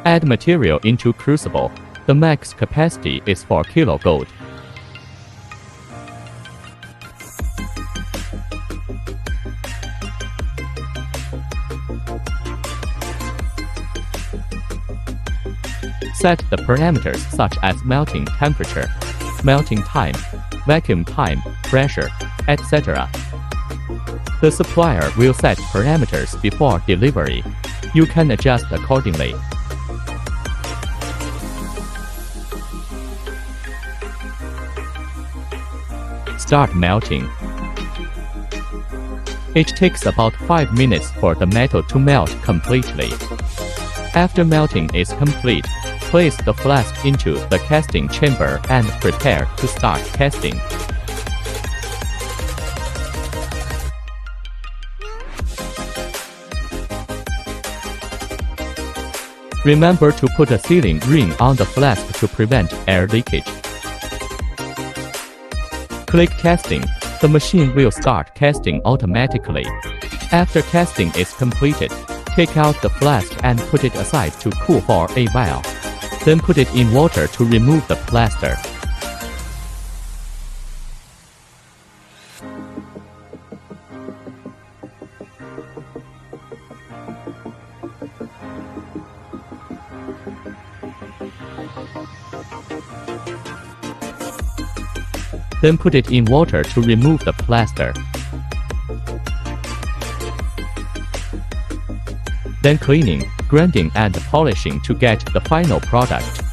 Add material into crucible. The max capacity is 4 kg gold. Set the parameters such as melting temperature, melting time, vacuum time, pressure, etc. The supplier will set parameters before delivery. You can adjust accordingly. Start melting. It takes about 5 minutes for the metal to melt completely. After melting is complete, place the flask into the casting chamber and prepare to start casting. Remember to put a sealing ring on the flask to prevent air leakage. Click Casting. The machine will start casting automatically. After casting is completed, take out the flask and put it aside to cool for a while. Then put it in water to remove the plaster. Then put it in water to remove the plaster. Then cleaning, grinding and polishing to get the final product.